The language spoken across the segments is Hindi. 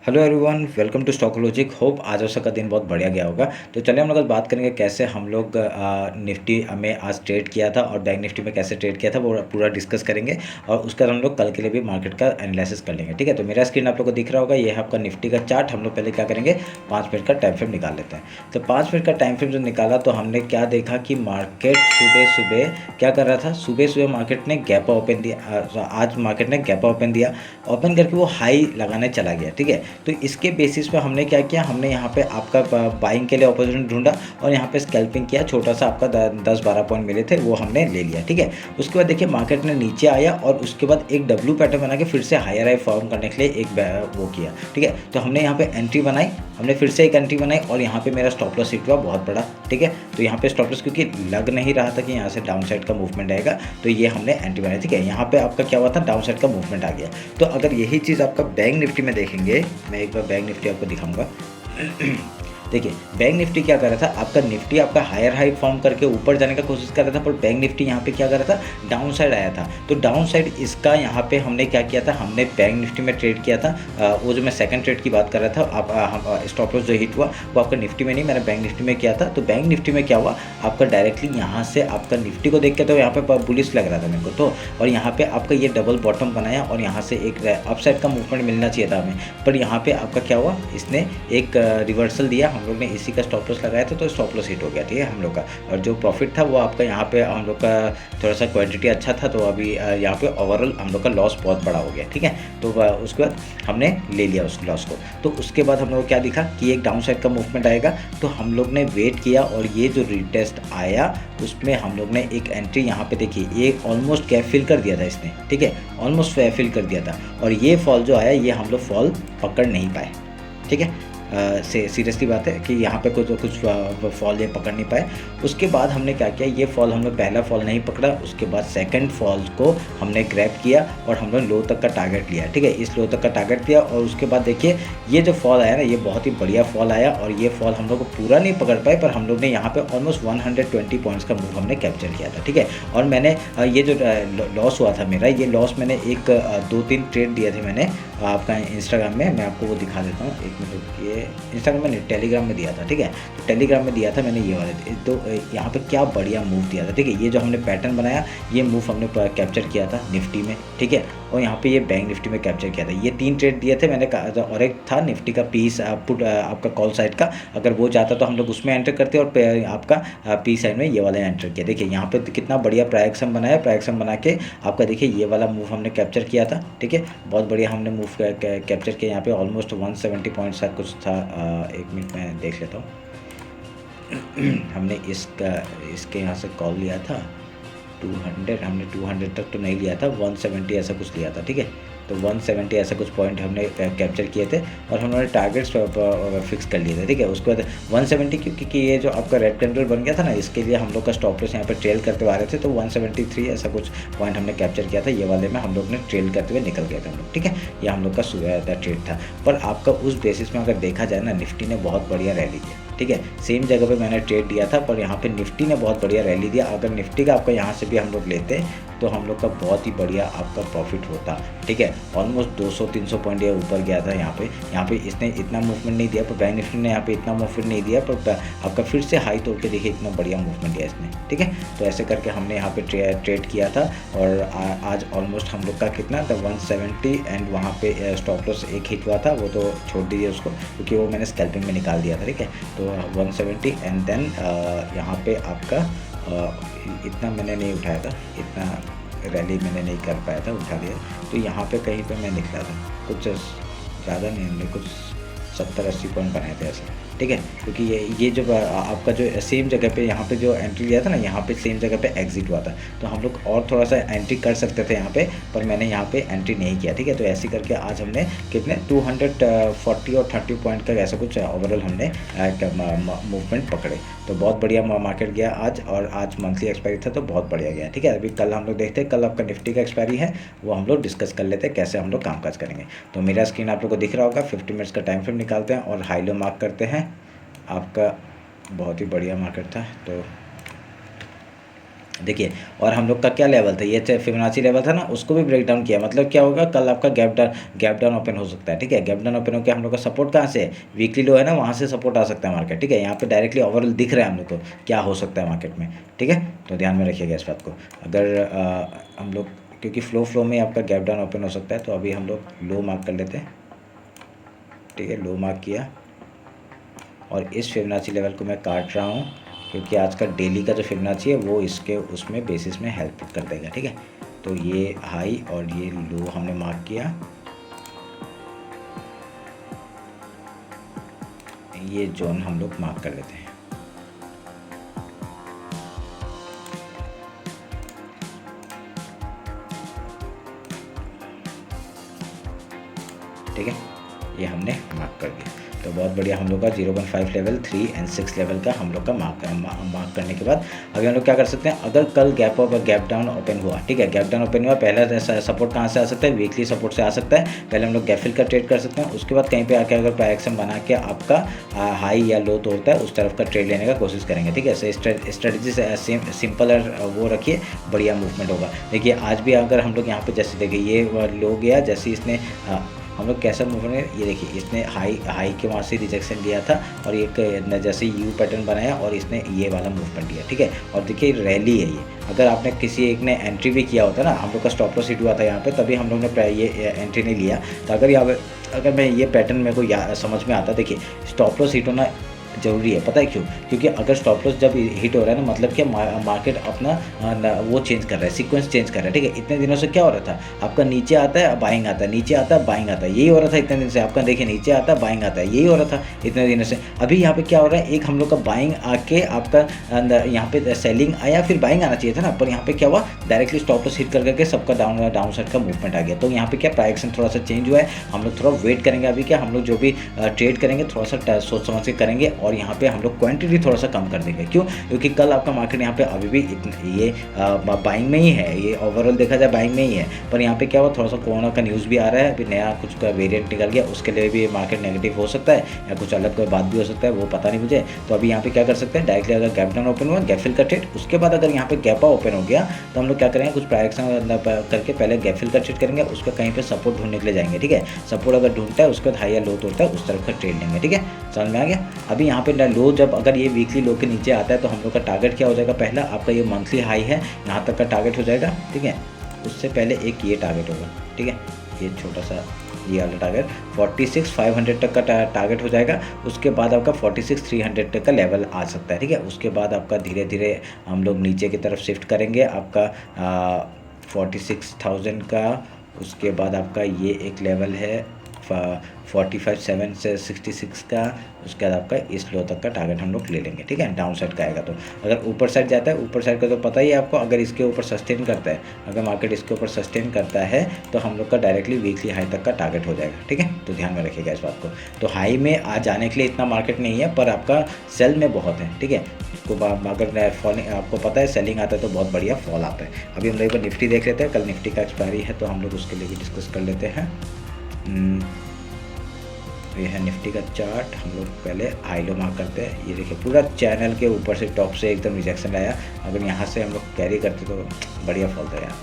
Hello everyone, welcome to stock logic. Hope आज और का दिन बहुत बढ़िया गया होगा। तो चलिए हम लोग आज बात करेंगे कैसे हम लोग निफ्टी में आज ट्रेड किया था और बैंक निफ्टी में कैसे ट्रेड किया था, वो पूरा डिस्कस करेंगे। और उसका हम लोग कल के लिए भी मार्केट का एनालिसिस कर लेंगे। ठीक है, तो मेरा स्क्रीन आप लोग को दिख रहा होगा, ये है आपका निफ्टी का चार्ट। हम लोग पहले क्या करेंगे, 5 मिनट का टाइम फ्रेम निकाल लेते हैं। तो 5 मिनट का टाइम फ्रेम जो निकाला तो हमने क्या देखा कि मार्केट सुबह सुबह क्या कर रहा था। सुबह सुबह मार्केट ने गैप ओपन दिया। आज मार्केट ने गैप ओपन दिया, ओपन करके वो हाई लगाने चला गया। ठीक है, तो इसके बेसिस पे हमने क्या किया, हमने यहाँ पे आपका बाइंग के लिए अपॉर्चुनिटी ढूंढा और यहाँ पे स्कैल्पिंग किया। छोटा सा आपका 10-12 पॉइंट मिले थे, वो हमने ले लिया। ठीक है, उसके बाद देखिए मार्केट ने नीचे आया और उसके बाद एक डब्ल्यू पैटर्न बना के फिर से हायर हाई फॉर्म करने के लिए एक वो किया। ठीक है, तो हमने यहाँ पे एंट्री बनाई, हमने फिर से एक एंट्री बनाई और यहाँ पे मेरा स्टॉप लॉस हिट हुआ बहुत बड़ा। ठीक है, तो यहाँ पे स्टॉप लॉस क्योंकि लग नहीं रहा था कि यहाँ से डाउन साइड का मूवमेंट आएगा, तो ये हमने एंट्री बनाई। ठीक है, यहाँ पे आपका क्या हुआ था, डाउन साइड का मूवमेंट आ गया। तो अगर यही चीज़ आपका बैंक निफ्टी में देखेंगे, मैं एक बार बैंक निफ्टी आपको दिखाऊंगा। देखिए बैंक निफ्टी क्या कर रहा था, आपका निफ्टी आपका हायर हाई फॉर्म करके ऊपर जाने का कोशिश कर रहा था, पर बैंक निफ्टी यहाँ पे क्या कर रहा था, डाउन साइड आया था। तो डाउन साइड इसका यहाँ पे हमने क्या किया था, हमने बैंक निफ्टी में ट्रेड किया था। वो जो मैं सेकंड ट्रेड की बात कर रहा था, आप स्टॉप लॉस जो हिट हुआ वो आपका निफ्टी में नहीं, मैंने बैंक निफ्टी में किया था। तो बैंक निफ्टी में क्या हुआ, आपका डायरेक्टली यहाँ से आपका निफ्टी को देख के तो यहाँ पे बुलिश लग रहा था मेरे को तो, और यहाँ पे आपका ये डबल बॉटम बनाया और यहाँ से एक अपसाइड का मूवमेंट मिलना चाहिए था हमें, पर यहाँ पे आपका क्या हुआ, इसने एक रिवर्सल दिया। हम लोग ने इसी का स्टॉप लॉस लगाया था, तो स्टॉप लॉस हिट हो गया। ठीक है, हम लोग का और जो प्रॉफिट था वो आपका यहाँ पे हम लोग का थोड़ा सा क्वांटिटी अच्छा था, तो अभी यहाँ पे ओवरऑल हम लोग का लॉस बहुत बड़ा हो गया। ठीक है, तो उसके बाद हमने ले लिया उस लॉस को। तो उसके बाद हम लोग को क्या दिखा कि एक डाउन साइड का मूवमेंट आएगा, तो हम लोग ने वेट किया और ये जो रिटेस्ट आया उसमें हम लोग ने एक एंट्री यहाँ पे देखी, ये ऑलमोस्ट गैप फिल कर दिया था इसने। ठीक है, ऑलमोस्ट गैप फिल कर दिया था और ये फॉल जो आया ये हम लोग फॉल पकड़ नहीं पाए। ठीक है, से सीरियसली बात है कि यहाँ पे कुछ फॉल ये पकड़ नहीं पाए। उसके बाद हमने क्या किया, ये फॉल हमने पहला फॉल नहीं पकड़ा, उसके बाद सेकंड फॉल को हमने ग्रैब किया और हम लोग लो तक का टारगेट लिया। ठीक है, इस लो तक का टारगेट लिया और उसके बाद देखिए ये जो फॉल आया ना, ये बहुत ही बढ़िया फॉल आया और ये फॉल हम लोग को पूरा नहीं पकड़ पाए, पर हम लोग ने यहाँ पे ऑलमोस्ट 120 पॉइंट्स का मूव हमने कैप्चर किया था। ठीक है, और मैंने ये जो लॉस हुआ था मेरा, ये लॉस मैंने एक 2-3 ट्रेड दिए थे मैंने आपका इंस्टाग्राम में, मैं आपको वो दिखा देता हूँ, एक मिनट। ये इंस्टाग्राम में टेलीग्राम में दिया था। ठीक है, तो टेलीग्राम में दिया था मैंने ये वाले, तो यहाँ पे क्या बढ़िया मूव दिया था। ठीक है, ये जो हमने पैटर्न बनाया ये मूव हमने कैप्चर किया था निफ्टी में। ठीक है, और यहाँ पे ये बैंक निफ्टी में कैप्चर किया था। ये 3 ट्रेड दिए थे मैंने, और एक था निफ्टी का पीस पुट आपका कॉल साइड का, अगर वो जाता तो हम लोग उसमें एंटर करते और आपका पी साइड में ये वाला एंटर किया। देखिए यहाँ पे कितना बढ़िया प्राइक्सम बनाया, प्राइक्सम बना के आपका देखिए ये वाला मूव हमने कैप्चर किया था। ठीक है, बहुत बढ़िया हमने मूव कैप्चर किया। यहाँ पे ऑलमोस्ट 170 पॉइंट्स का कुछ था। एक मिनट में देख लेता हूँ। हमने इसके यहाँ से कॉल लिया था 200, हमने 200 तक तो नहीं लिया था, 170 ऐसा कुछ लिया था। ठीक है, तो 170 ऐसा कुछ पॉइंट हमने कैप्चर किए थे और हमने टारगेट्स फिक्स कर लिए थे। ठीक है, उसके बाद 170 क्योंकि ये जो आपका रेड कैंडल बन गया था ना, इसके लिए हम लोग का स्टॉप लॉस यहाँ पे ट्रेल करते हुए आ रहे थे, तो 173 ऐसा कुछ पॉइंट हमने कैप्चर किया था। ये वाले में हम लोग ने ट्रेल करते हुए निकल गए थे हम लोग। ठीक है, ये हम लोग का सुबह ट्रेड था, पर आपका उस बेसिस में अगर देखा जाए ना, निफ्टी ने बहुत बढ़िया रैली दिया। ठीक है, सेम जगह पे मैंने ट्रेड दिया था, पर यहाँ पे निफ्टी ने बहुत बढ़िया रैली दिया। अगर निफ्टी का आपका यहाँ से भी हम लोग लेते तो हम लोग का बहुत ही बढ़िया आपका प्रॉफिट होता। ठीक है, ऑलमोस्ट 200-300 पॉइंट ये ऊपर गया था। यहाँ पे इसने इतना मूवमेंट नहीं दिया, पर बैंक निफ्टी ने यहाँ पे इतना मूवमेंट नहीं दिया, पर आपका फिर से हाई तोड़ के देखिए इतना बढ़िया मूवमेंट दिया इसने। ठीक है, तो ऐसे करके हमने यहाँ पे ट्रेड किया था और आज ऑलमोस्ट हम लोग का कितना था 170, एंड वहाँ पे स्टॉप लॉस एक हिट हुआ था, वो तो छोड़ दीजिए उसको क्योंकि वो मैंने स्कैल्पिंग में निकाल दिया था। ठीक है, तो 170 एंड देन यहाँ पे आपका इतना मैंने नहीं उठाया था, इतना रैली मैंने नहीं कर पाया था, उठा लिया। तो यहाँ पे कहीं पे मैं निकला था, कुछ ज़्यादा नहीं, हमने कुछ 70-80 पॉइंट बनाए थे ऐसे। ठीक है, क्योंकि ये जो आपका जो सेम जगह पे यहाँ पे जो एंट्री लिया था ना, यहाँ पे सेम जगह पे एग्जिट हुआ था, तो हम लोग और थोड़ा सा एंट्री कर सकते थे यहाँ पे, पर मैंने यहाँ पे एंट्री नहीं किया। ठीक है, तो ऐसे करके आज हमने कितने 240 और 30 पॉइंट का ऐसा कुछ ओवरऑल हमने मूवमेंट पकड़े। तो बहुत बढ़िया मार्केट गया आज, और आज मंथली एक्सपायरी था तो बहुत बढ़िया गया। ठीक है, अभी कल हम लोग देखते हैं, कल आपका निफ्टी का एक्सपायरी है, वो हम लोग डिस्कस कर लेते हैं कैसे हम लोग कामकाज करेंगे। तो मेरा स्क्रीन आप लोग को दिख रहा होगा, 50 मिनट्स का टाइम फ्रेम निकालते हैं और हाई लो मार्क करते हैं। आपका बहुत ही बढ़िया मार्केट था, तो देखिए, और हम लोग का क्या लेवल था, ये फिबोनाची लेवल था ना, उसको भी ब्रेक डाउन किया। मतलब क्या होगा, कल आपका गैप डाउन ओपन हो सकता है। ठीक है, गैप डाउन ओपन होकर हम लोग का सपोर्ट कहाँ से है, वीकली लो है ना, वहाँ से सपोर्ट आ सकता है मार्केट। ठीक है, यहाँ पे डायरेक्टली ओवरऑल दिख रहा है हम लोग को क्या हो सकता है मार्केट में। ठीक है, तो ध्यान में रखिएगा इस बात को। अगर हम लोग, क्योंकि फ्लो में आपका गैप डाउन ओपन हो सकता है, तो अभी हम लोग लो मार्क कर लेते हैं। ठीक है, लो मार्क किया और इस फिबोनाची लेवल को मैं काट रहा हूँ, क्योंकि आज का डेली का जो फिबोनाची है वो इसके उसमें बेसिस में हेल्प कर देगा। ठीक है, तो ये हाई और ये लो हमने मार्क किया, ये जोन हम लोग मार्क कर लेते हैं। ठीक है, ये हमने मार्क कर दिया। तो बहुत बढ़िया, हम लोग का 0.5 लेवल, 3 एंड 6 लेवल का हम लोग का मार्क करने के बाद अभी हम लोग क्या कर सकते हैं, अगर कल गैप डाउन ओपन हुआ, ठीक है, गैप डाउन ओपन हुआ, पहला सपोर्ट कहाँ से आ सकता है, वीकली सपोर्ट से आ सकता है। पहले हम लोग गैप फिल का ट्रेड कर सकते हैं, उसके बाद कहीं पे आके अगर डायरेक्शन बना के आपका हाई या लो तोड़ता है, उस तरफ का ट्रेड लेने का कोशिश करेंगे। ठीक है, स्ट्रेटजी से सिंपल वो रखिए, बढ़िया मूवमेंट होगा। देखिए, आज भी अगर हम लोग यहाँ पे जैसे देखिए, ये लो गया, जैसे इसने हम लोग कैसा मूवमेंट है, ये देखिए, इसने हाई के वहाँ से रिजेक्शन लिया था और एक जैसे यू पैटर्न बनाया और इसने ये वाला मूवमेंट दिया। ठीक है, और देखिए रैली है ये। अगर आपने किसी एक ने एंट्री भी किया होता ना, हम लोग का स्टॉप लॉस हिट हुआ था यहाँ पे, तभी हम लोग ने ये एंट्री नहीं लिया। तो अगर मैं ये पैटर्न मेरे को समझ में आता, देखिए स्टॉप लॉस हिट होना ज़रूरी है। पता है क्यों? क्योंकि अगर स्टॉप लॉस जब हिट हो रहा है ना, मतलब क्या, मार्केट अपना वो चेंज कर रहा है, सीक्वेंस चेंज कर रहा है। ठीक है, इतने दिनों से क्या हो रहा था, आपका नीचे आता है बाइंग आता है, नीचे आता है बाइंग आता है, यही हो रहा था इतने दिन से। आपका देखिए, नीचे आता है बाइंग आता है, यही हो रहा था इतने दिनों से। अभी यहाँ पे क्या हो रहा है, एक हम लोग का बाइंग आके आपका यहाँ पे सेलिंग आया, फिर बाइंग आना चाहिए था ना, पर यहाँ पे क्या हुआ, डायरेक्टली स्टॉप लॉस हिट करके सबका डाउन साइड का मूवमेंट आ गया। तो यहाँ पे क्या, प्राइस थोड़ा सा चेंज हुआ है। हम लोग थोड़ा वेट करेंगे। अभी क्या, हम लोग जो भी ट्रेड करेंगे थोड़ा सा सोच समझ के करेंगे, और यहाँ पे हम लोग क्वांटिटी थोड़ा सा कम कर देंगे। क्यों? क्योंकि कल आपका मार्केट यहाँ पे अभी भी ये बाइंग में ही है, ये ओवरऑल देखा जाए बाइंग में ही है। पर यहाँ पे क्या हुआ, थोड़ा सा कोरोना का न्यूज़ भी आ रहा है, अभी नया कुछ का वेरिएंट निकल गया, उसके लिए भी मार्केट नेगेटिव हो सकता है, या कुछ अलग कोई बात भी हो सकता है, वो पता नहीं मुझे। तो अभी यहाँ पे क्या कर सकते हैं, डायरेक्टली अगर गैप डाउन ओपन हुआ, गैप फिल का ट्रेड, उसके बाद अगर यहाँ पे गैप ओपन हो गया, तो हम लोग क्या करेंगे, कुछ प्राइक्शन करके पहले गैप फिल का ट्रेड करेंगे, उसका कहीं पे सपोर्ट ढूंढने के लिए जाएंगे। ठीक है, सपोर्ट अगर ढूंढता है, उसके बाद हाई या लो तोड़ता है, उस तरफ का ट्रेड लेंगे। ठीक है, समझ में आ गया। अभी यहाँ पे लो, जब अगर ये वीकली लो के नीचे आता है, तो हम लोग का टारगेट क्या हो जाएगा, पहला आपका ये मंथली हाई है, यहाँ तक का टारगेट हो जाएगा। ठीक है, उससे पहले एक ये टारगेट होगा। ठीक है, ये छोटा सा ये वाला टारगेट 46,500 तक का टारगेट हो जाएगा। उसके बाद आपका 46,300 तक का लेवल आ सकता है। ठीक है, उसके बाद आपका धीरे धीरे हम लोग नीचे की तरफ शिफ्ट करेंगे, आपका 46,000 का। उसके बाद आपका ये एक लेवल है 45,700 से 66 का। उसके बाद आपका इस लो तक का टारगेट हम लोग ले लेंगे। ठीक है, डाउन साइड का आएगा तो। अगर ऊपर साइड जाता है, ऊपर साइड का तो पता ही है आपको, अगर इसके ऊपर सस्टेन करता है, अगर मार्केट इसके ऊपर सस्टेन करता है, तो हम लोग का डायरेक्टली वीकली हाई तक का टारगेट हो जाएगा। ठीक है, तो ध्यान में रखिएगा इस बात को। तो हाई में आ जाने के लिए इतना मार्केट नहीं है, पर आपका सेल में बहुत है। ठीक है, अगर फॉलिंग आपको पता है, सेलिंग आता है तो बहुत बढ़िया फॉल आता है। अभी हम लोग एक बार निफ्टी देख लेते हैं, कल निफ्टी का एक्सपायरी है, तो हम लोग उसके लिए भी डिस्कस कर लेते हैं। ये है निफ्टी का चार्ट। हम लोग पहले हाई लो मार्क करते हैं। ये देखिए, पूरा चैनल के ऊपर से टॉप से एकदम रिजेक्शन आया। अगर यहाँ से हम लोग कैरी करते तो बढ़िया फॉल था यार।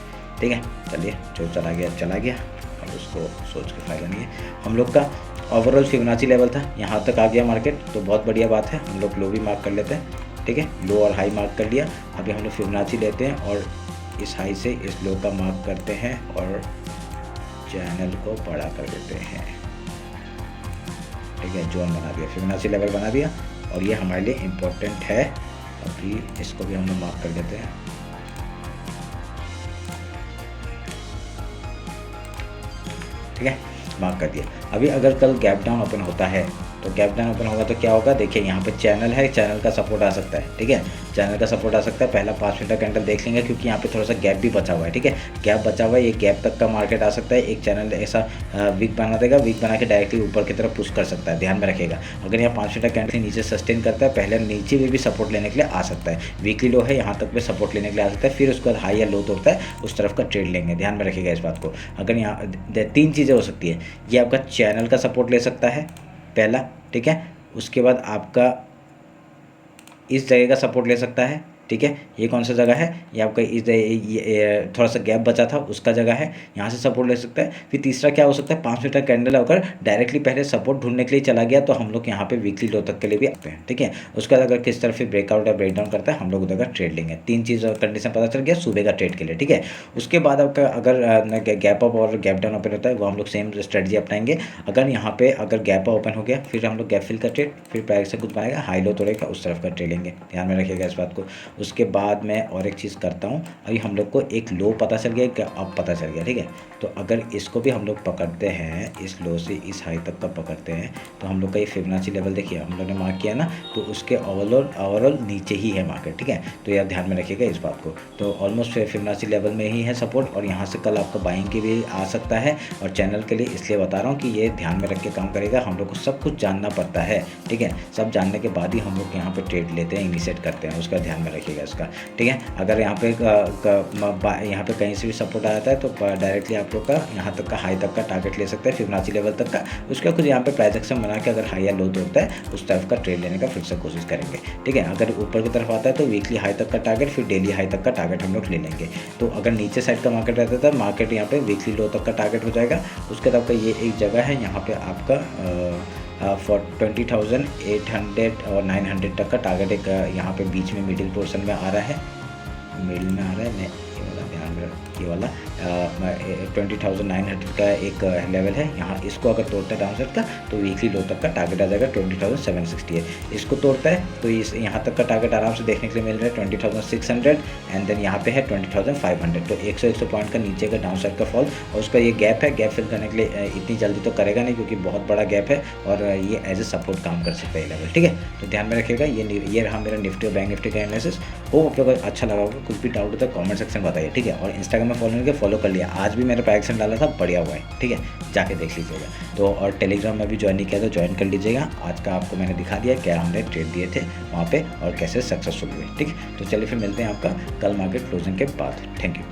ठीक है, चलिए, जो चला गया, अब उसको सोच के फायदा नहीं है। हम लोग का ओवरऑल फिबोनाची लेवल था, यहाँ तक आ गया मार्केट, तो बहुत बढ़िया बात है। हम लोग लो भी मार्क कर लेते हैं। ठीक है, लो और हाई मार्क कर लिया। अभी हम लोग फिबोनाची लेते हैं और इस हाई से इस लो का मार्क करते हैं और चैनल को बड़ा कर देते हैं। ठीक है, जोन बना दिया, फिबोनाची लेवल बना दिया, और ये हमारे लिए इम्पोर्टेंट है। अभी इसको भी हम लोग मार्क कर देते हैं। ठीक है, मार्क कर दिया। अभी अगर कल गैप डाउन ओपन होता है, तो गैप डाउन ओपन होगा तो क्या होगा, देखिए यहाँ पे चैनल है, चैनल का सपोर्ट आ सकता है। ठीक है, चैनल का सपोर्ट आ सकता है। पहला 5 मिनट का कैंडल देख लेंगे, क्योंकि यहाँ पे थोड़ा सा गैप भी बचा हुआ है। ठीक है, गैप बचा हुआ है, ये गैप तक का मार्केट आ सकता है। एक चैनल ऐसा वीक बना देगा, वीक बना के डायरेक्टली ऊपर की तरफ पुश कर सकता है। ध्यान में रखिएगा, अगर यहाँ 5 मिनट का कैंडल नीचे सस्टेन करता है, पहले नीचे भी सपोर्ट लेने के लिए आ सकता है। वीकली लो है, यहाँ तक भी सपोर्ट लेने के लिए आ सकता है, फिर उसके बाद हाई या लो तोड़ता है, उस तरफ का ट्रेड लेंगे। ध्यान में रखिएगा इस बात को। अगर यहाँ 3 चीज़ें हो सकती है, ये आपका चैनल का सपोर्ट ले सकता है पहला। ठीक है, उसके बाद आपका इस जगह का सपोर्ट ले सकता है। ठीक है। ये कौन सा जगह है, ये आपका ये थोड़ा सा गैप बचा था उसका जगह है, यहाँ से सपोर्ट ले सकता है। फिर तीसरा क्या हो सकता है, 5 मिनट का कैंडल अगर डायरेक्टली पहले सपोर्ट ढूंढने के लिए चला गया तो हम लोग यहाँ पे वीकली लो तक के लिए भी आते हैं, ठीक है। उसके बाद अगर किस तरफ ब्रेकआउट या ब्रेकडाउन करता है हम लोग उधर का ट्रेड लेंगे। 3 चीज़ और कंडीशन पता चल गया सुबह का ट्रेड के लिए, ठीक है। उसके बाद आपका अगर गैप अप और गैप डाउन ओपन होता है वो हम लोग सेम स्ट्रेटजी अपनाएंगे। अगर यहाँ पे अगर गैप ओपन हो गया फिर हम लोग गैप फिल का ट्रेड, फिर पैर से कुछ बनाएगा हाई लो तोड़ेगा उस तरफ का ट्रेड लेंगे, ध्यान में रखिएगा इस बात को। उसके बाद मैं और एक चीज़ करता हूँ, अभी हम लोग को एक लो पता चल गया, एक अप पता चल गया, ठीक है। तो अगर इसको भी हम लोग पकड़ते हैं, इस लो से इस हाई तक का पकड़ते हैं तो हम लोग का ये फिबोनाची लेवल देखिए हम लोग ने मार्क किया ना, तो उसके ओवरऑल नीचे ही है मार्केट, ठीक है। तो यार ध्यान में रखिएगा इस बात को। तो ऑलमोस्ट फिबोनाची लेवल में ही है सपोर्ट, और यहाँ से कल आपका बाइंग की भी आ सकता है। और चैनल के लिए इसलिए बता रहा हूँ कि ये ध्यान में रख के काम करेगा, हम लोग को सब कुछ जानना पड़ता है, ठीक है। सब जानने के बाद ही हम लोग यहाँ पे ट्रेड लेते हैं, इनिशिएट करते हैं, उसका ध्यान में रखिएगा इसका, ठीक है। अगर यहाँ पे कहीं से भी सपोर्ट आ जाता है तो डायरेक्टली आप लोग का यहाँ तक का हाई तक का टारगेट ले सकते हैं, फिबोनाची लेवल तक का। उसका कुछ यहाँ पे प्राइस एक्शन बना के अगर हाई या लो तोड़ता है उस तरफ का ट्रेड लेने का फिर से कोशिश करेंगे, ठीक है। अगर ऊपर की तरफ आता है तो वीकली हाई तक का टारगेट, फिर डेली हाई तक का टारगेट हम लोग ले लेंगे। तो अगर नीचे साइड का मार्केट रहता था, मार्केट यहाँ पे वीकली लो तक का टारगेट हो जाएगा। उसके बाद आपका ये एक जगह है यहाँ पे आपका 20,800 और 900 तक का टारगेट एक यहाँ पे बीच में मिडिल पोर्शन में आ रहा है, मिडिल में आ रहा है। मैं ये वाला ध्यान में ये वाला 20,900 का एक लेवल है यहाँ, इसको अगर तोड़ता है डाउन साइड का तो वीकली लो तक का टारगेट आ जाएगा 20,760 है। इसको तोड़ता है तो इस यहाँ तक का टारगेट आराम से देखने के लिए मिल रहा है 20,600 एंड देन यहाँ पे है 20,500। तो 100 पॉइंट का नीचे का डाउन साइड का फॉल, और उसका ये गैप है, गैप फिल करने के लिए इतनी जल्दी तो करेगा नहीं क्योंकि बहुत बड़ा गैप है और ये एज ए सपोर्ट काम कर सकता है लेवल, ठीक है। तो ध्यान में रखिएगा। ये रहा मेरा निफ्टी और बैंक निफ्टी का एनालिसिस। होप आप लोगों को अच्छा लगा होगा। कुछ भी डाउट होता है कमेंट सेक्शन बताइए, ठीक है। और इंस्टाग्राम में फॉलो कर लिया, आज भी मैंने प्राइस एक्शन डाला था, बढ़िया हुआ है, ठीक है, जाके देख लीजिएगा। तो और टेलीग्राम में भी ज्वाइन नहीं किया तो ज्वाइन कर लीजिएगा। आज का आपको मैंने दिखा दिया क्या हमने ट्रेड दिए थे वहाँ पे और कैसे सक्सेसफुल हुए, ठीक है। तो चलिए फिर मिलते हैं आपका कल मार्केट क्लोजिंग के बाद। Thank you.